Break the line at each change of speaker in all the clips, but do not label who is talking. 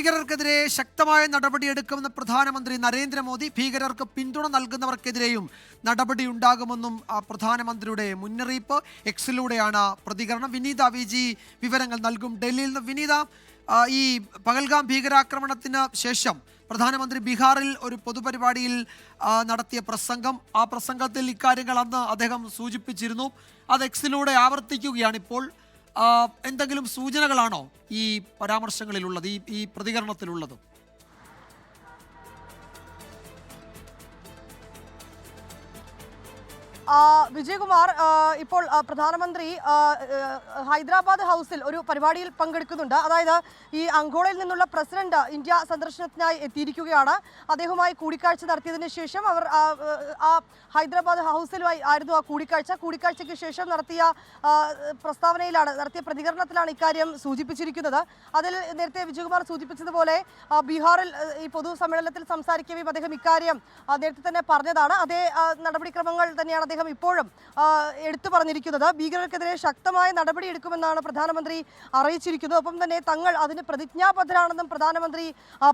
ഭീകരർക്കെതിരെ ശക്തമായ നടപടിയെടുക്കുമെന്ന് പ്രധാനമന്ത്രി നരേന്ദ്രമോദി. ഭീകരർക്ക് പിന്തുണ നൽകുന്നവർക്കെതിരെയും നടപടിയുണ്ടാകുമെന്നും പ്രധാനമന്ത്രിയുടെ മുന്നറിയിപ്പ്. എക്സിലൂടെയാണ് പ്രതികരണം. വിനീത വിജി വിവരങ്ങൾ നൽകും ഡൽഹിയിൽ നിന്ന്. വിനീത, ഈ പഹൽഗാം ഭീകരാക്രമണത്തിന് ശേഷം പ്രധാനമന്ത്രി ബീഹാറിൽ ഒരു പൊതുപരിപാടിയിൽ നടത്തിയ പ്രസംഗം, ആ പ്രസംഗത്തിൽ ഇക്കാര്യങ്ങൾ അന്ന് അദ്ദേഹം സൂചിപ്പിച്ചിരുന്നു. അത് എക്സിലൂടെ ആവർത്തിക്കുകയാണ് ഇപ്പോൾ. എന്തെങ്കിലും സൂചനകളാണോ ഈ പരാമർശങ്ങളിലുള്ളത്, ഈ പ്രതികരണത്തിലുള്ളത്?
വിജയകുമാർ, ഇപ്പോൾ പ്രധാനമന്ത്രി ഹൈദരാബാദ് ഹൗസിൽ ഒരു പരിപാടിയിൽ പങ്കെടുക്കുന്നുണ്ട്. അതായത് ഈ അങ്കോളയിൽ നിന്നുള്ള പ്രസിഡന്റ് ഇന്ത്യ സന്ദർശനത്തിനായി എത്തിയിരിക്കുകയാണ്. അദ്ദേഹവുമായി കൂടിക്കാഴ്ച നടത്തിയതിന് ശേഷം അവർ ആ ഹൈദരാബാദ് ഹൗസിലുമായി ആയിരുന്നു ആ കൂടിക്കാഴ്ചയ്ക്ക് ശേഷം നടത്തിയ പ്രതികരണത്തിലാണ് ഇക്കാര്യം സൂചിപ്പിച്ചിരിക്കുന്നത്. അതിൽ നേരത്തെ വിജയകുമാർ സൂചിപ്പിച്ചതുപോലെ ബീഹാറിൽ ഈ പൊതുസമ്മേളനത്തിൽ സംസാരിക്കുകയും അദ്ദേഹം ഇക്കാര്യം നേരത്തെ തന്നെ പറഞ്ഞതാണ്. അതേ നടപടിക്രമങ്ങൾ തന്നെയാണ് അദ്ദേഹം ഇപ്പോഴും എടുത്തു പറഞ്ഞിരിക്കുന്നത്. ഭീകരർക്കെതിരെ ശക്തമായ നടപടിയെടുക്കുമെന്നാണ് പ്രധാനമന്ത്രി അറിയിച്ചിരിക്കുന്നത്. ഒപ്പം തന്നെ തങ്ങൾ അതിന് പ്രതിജ്ഞാബദ്ധരാണെന്നും പ്രധാനമന്ത്രി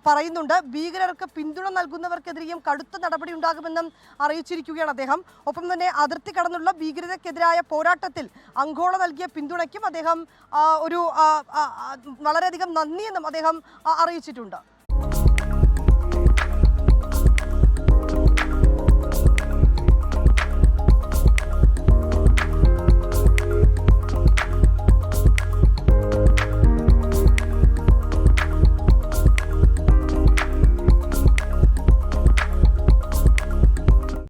പറയുന്നുണ്ട്. ഭീകരർക്ക് പിന്തുണ നൽകുന്നവർക്കെതിരെയും കടുത്ത നടപടി ഉണ്ടാകുമെന്നും അറിയിച്ചിരിക്കുകയാണ് അദ്ദേഹം. ഒപ്പം തന്നെ അതിർത്തി കടന്നുള്ള ഭീകരതയ്ക്കെതിരായ പോരാട്ടത്തിൽ അങ്കോള നൽകിയ പിന്തുണയ്ക്കും അദ്ദേഹം വളരെയധികം നന്ദിയെന്നും അദ്ദേഹം അറിയിച്ചിട്ടുണ്ട്.